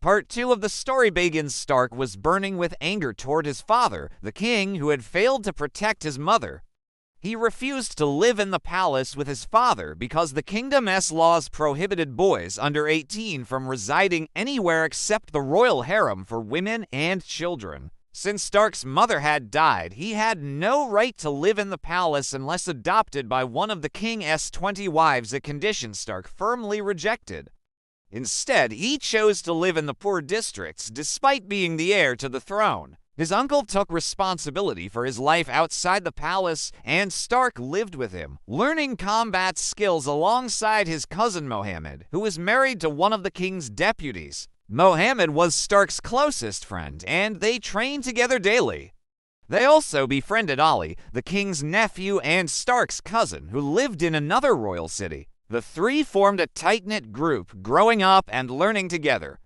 Part 2 of the story begins. Stark was burning with anger toward his father, the king, who had failed to protect his mother. He refused to live in the palace with his father because the kingdom's laws prohibited boys under 18 from residing anywhere except the royal harem for women and children. Since Stark's mother had died, he had no right to live in the palace unless adopted by one of the king's 20 wives, a condition Stark firmly rejected. Instead, he chose to live in the poor districts despite being the heir to the throne. His uncle took responsibility for his life outside the palace, and Stark lived with him, learning combat skills alongside his cousin Mohammed, who was married to one of the king's deputies. Mohammed was Stark's closest friend, and they trained together daily. They also befriended Ali, the king's nephew and Stark's cousin, who lived in another royal city. The three formed a tight-knit group, growing up and learning together.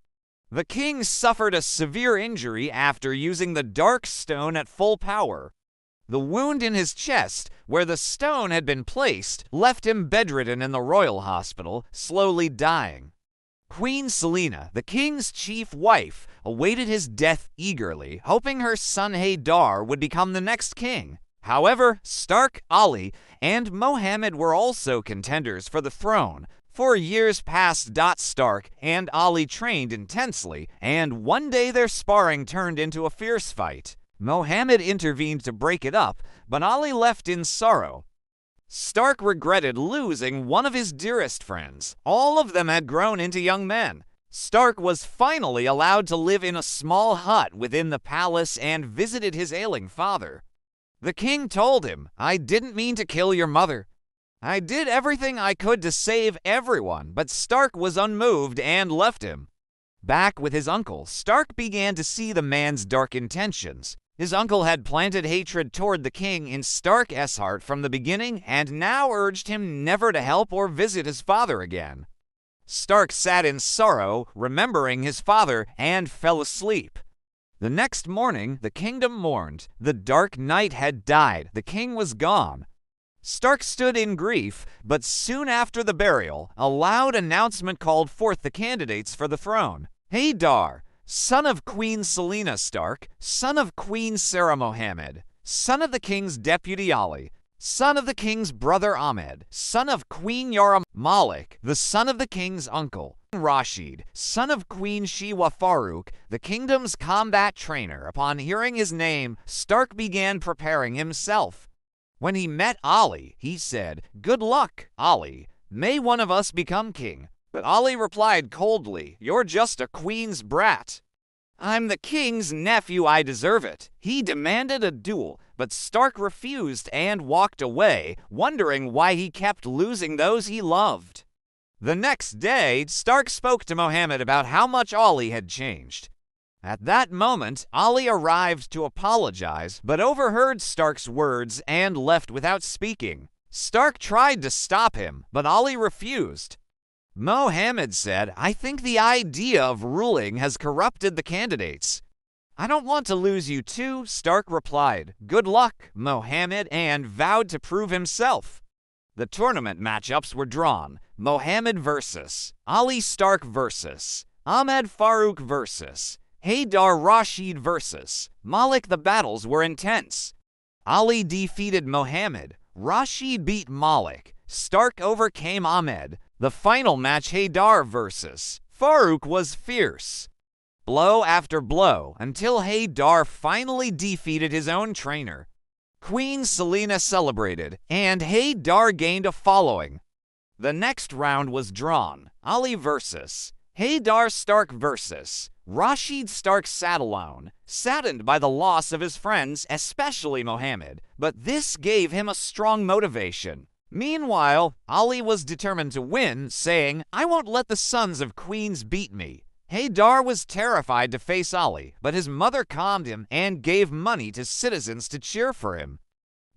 The king suffered a severe injury after using the Dark Stone at full power. The wound in his chest, where the stone had been placed, left him bedridden in the royal hospital, slowly dying. Queen Selena, the king's chief wife, awaited his death eagerly, hoping her son Haydar would become the next king. However, Stark, Ali, and Mohammed were also contenders for the throne. For years past, Stark and Ali trained intensely, and one day their sparring turned into a fierce fight. Mohammed intervened to break it up, but Ali left in sorrow. Stark regretted losing one of his dearest friends. All of them had grown into young men. Stark was finally allowed to live in a small hut within the palace and visited his ailing father. The king told him, "I didn't mean to kill your mother. I did everything I could to save everyone," but Stark was unmoved and left him. Back with his uncle, Stark began to see the man's dark intentions. His uncle had planted hatred toward the king in Stark's heart from the beginning and now urged him never to help or visit his father again. Stark sat in sorrow, remembering his father, and fell asleep. The next morning, the kingdom mourned. The Dark Knight had died. The king was gone. Stark stood in grief, but soon after the burial, a loud announcement called forth the candidates for the throne. Haydar, son of Queen Selena Stark, son of Queen Sarah Mohammed, son of the king's deputy Ali, son of the king's brother Ahmed, son of Queen Yara Malik, the son of the king's uncle, Rashid, son of Queen Shiwa Farouk, the kingdom's combat trainer. Upon hearing his name, Stark began preparing himself. When he met Ali, he said, "Good luck, Ali. May one of us become king." But Ali replied coldly, "You're just a queen's brat." "I'm the king's nephew. I deserve it." He demanded a duel, but Stark refused and walked away, wondering why he kept losing those he loved. The next day, Stark spoke to Mohammed about how much Ali had changed. At that moment, Ali arrived to apologize, but overheard Stark's words and left without speaking. Stark tried to stop him, but Ali refused. Mohammed said, "I think the idea of ruling has corrupted the candidates." "I don't want to lose you too," Stark replied. "Good luck, Mohammed," and vowed to prove himself. The tournament matchups were drawn. Mohammed versus Ali, Stark versus Ahmed Farouk versus Haydar, Rashid versus Malik. The battles were intense. Ali defeated Mohammed. Rashid beat Malik. Stark overcame Ahmed. The final match, Haydar versus Farouk, was fierce. Blow after blow, until Haydar finally defeated his own trainer. Queen Selena celebrated, and Haydar gained a following. The next round was drawn. Ali versus Haydar, Stark versus Rashid. Stark sat alone, saddened by the loss of his friends, especially Mohammed, but this gave him a strong motivation. Meanwhile, Ali was determined to win, saying, "I won't let the sons of queens beat me." Haydar was terrified to face Ali, but his mother calmed him and gave money to citizens to cheer for him.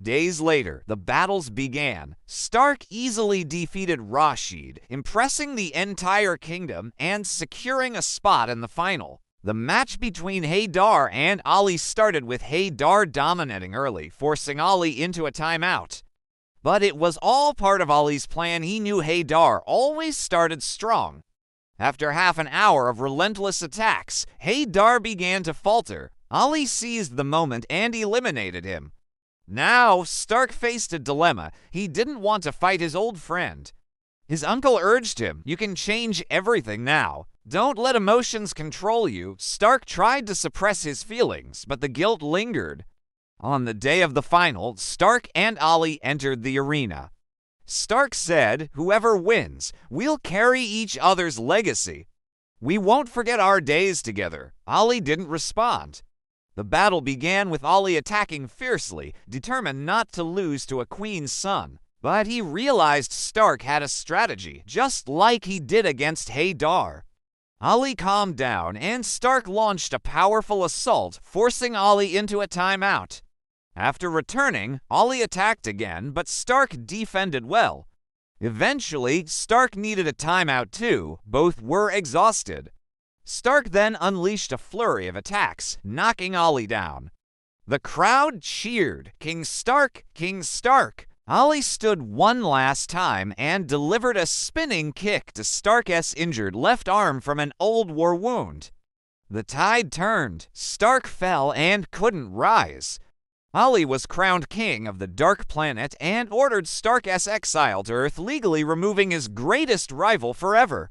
Days later, the battles began. Stark easily defeated Rashid, impressing the entire kingdom and securing a spot in the final. The match between Haydar and Ali started with Haydar dominating early, forcing Ali into a timeout. But it was all part of Ali's plan. He knew Haydar always started strong. After half an hour of relentless attacks, Haydar began to falter. Ali seized the moment and eliminated him. Now, Stark faced a dilemma. He didn't want to fight his old friend. His uncle urged him, "You can change everything now. Don't let emotions control you." Stark tried to suppress his feelings, but the guilt lingered. On the day of the final, Stark and Ali entered the arena. Stark said, "Whoever wins, we'll carry each other's legacy. We won't forget our days together." Ali didn't respond. The battle began with Ali attacking fiercely, determined not to lose to a queen's son. But he realized Stark had a strategy, just like he did against Haydar. Ali calmed down, and Stark launched a powerful assault, forcing Ali into a timeout. After returning, Ali attacked again, but Stark defended well. Eventually, Stark needed a timeout too. Both were exhausted. Stark then unleashed a flurry of attacks, knocking Ali down. The crowd cheered, "King Stark! King Stark!" Ali stood one last time and delivered a spinning kick to Stark's injured left arm from an old war wound. The tide turned. Stark fell and couldn't rise. Ali was crowned king of the Dark Planet and ordered Stark's exile to Earth, legally removing his greatest rival forever.